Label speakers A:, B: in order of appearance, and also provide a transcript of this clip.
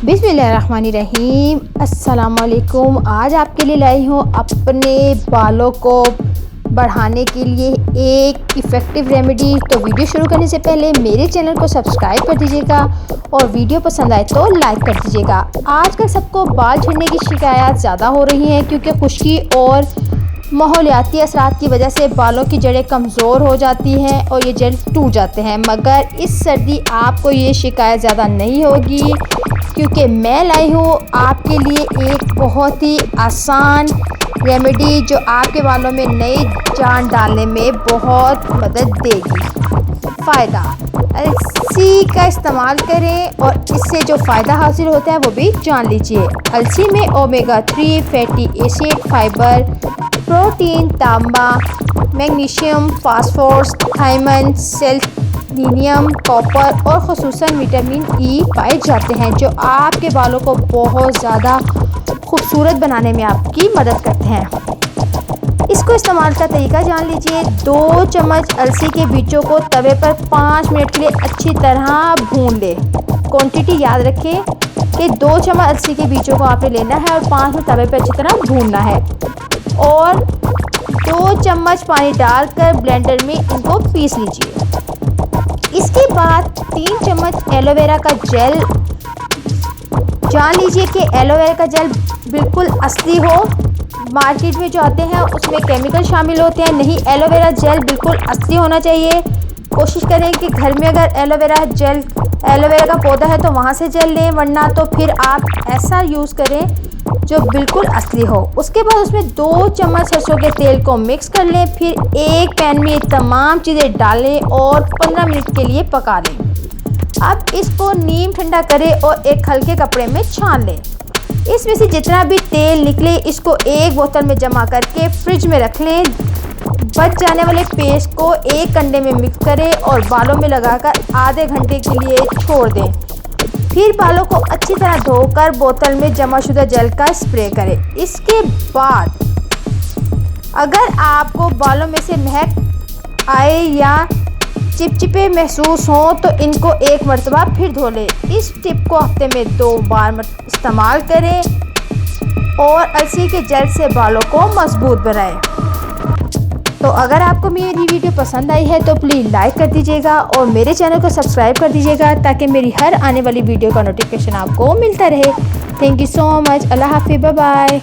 A: बिस्मिल्लाहिर्रहमानिर्रहीम। अस्सलामुअलैकुम। आज आपके लिए लाई हूँ अपने बालों को बढ़ाने के लिए एक इफ़ेक्टिव रेमेडी। तो वीडियो शुरू करने से पहले मेरे चैनल को सब्सक्राइब कर दीजिएगा और वीडियो पसंद आए तो लाइक कर दीजिएगा। आजकल सबको बाल झड़ने की शिकायत ज़्यादा हो रही हैं क्योंकि खुश्की और माहौलियाती असरात की वजह से बालों की जड़ें कमज़ोर हो जाती हैं और ये जड़ टूट जाते हैं। मगर इस सर्दी आपको ये शिकायत ज़्यादा नहीं होगी क्योंकि मैं लाई हूँ आपके लिए एक बहुत ही आसान रेमेडी जो आपके बालों में नई जान डालने में बहुत मदद देगी। फ़ायदा, अलसी का इस्तेमाल करें और इससे जो फ़ायदा हासिल होता है वो भी जान लीजिए। अलसी में omega 3 fatty acid, fibre, protein, तांबा, मैग्नीशियम, फास्फोरस, थायमन, सेलेनियम, कॉपर और ख़ुसूसन विटामिन ई पाए जाते हैं जो आपके बालों को बहुत ज़्यादा खूबसूरत बनाने में आपकी मदद करते हैं। इसको इस्तेमाल का तरीका जान लीजिए। 2 चम्मच अलसी के बीजों को तवे पर 5 मिनट के लिए अच्छी तरह भून लें। क्वांटिटी याद रखें कि 2 चम्मच अलसी के बीजों को आपने लेना है और 5 मिनट तवे पर अच्छी तरह भूनना है और 2 चम्मच पानी डालकर ब्लेंडर में इनको पीस लीजिए। इसके बाद 3 चम्मच एलोवेरा का जेल। जान लीजिए कि एलोवेरा का जेल बिल्कुल असली हो। मार्केट में जो आते हैं उसमें केमिकल शामिल होते हैं, नहीं, एलोवेरा जेल बिल्कुल असली होना चाहिए। कोशिश करें कि घर में अगर एलोवेरा का पौधा है तो वहाँ से जेल लें, वरना तो फिर आप ऐसा यूज़ करें जो बिल्कुल असली हो। उसके बाद उसमें 2 चम्मच सरसों के तेल को मिक्स कर लें। फिर एक पैन में तमाम चीज़ें डालें और 15 मिनट के लिए पका लें। अब इसको नीम ठंडा करें और एक हल्के कपड़े में छान लें। इसमें से जितना भी तेल निकले इसको एक बोतल में जमा करके फ्रिज में रख लें। बच जाने वाले पेस्ट को एक कंडे में मिक्स करें और बालों में लगाकर आधे घंटे के लिए छोड़ दें। फिर बालों को अच्छी तरह धोकर बोतल में जमाशुदा जेल का स्प्रे करें। इसके बाद अगर आपको बालों में से महक आए या चिपचिपे महसूस हो तो इनको एक मरतबा फिर धो लें। इस टिप को हफ्ते में 2 बार इस्तेमाल करें और अलसी के जेल से बालों को मजबूत बनाएं। तो अगर आपको मेरी वीडियो पसंद आई है तो प्लीज़ लाइक कर दीजिएगा और मेरे चैनल को सब्सक्राइब कर दीजिएगा ताकि मेरी हर आने वाली वीडियो का नोटिफिकेशन आपको मिलता रहे। Thank you so much. अल्लाह हाफिज़। Bye bye.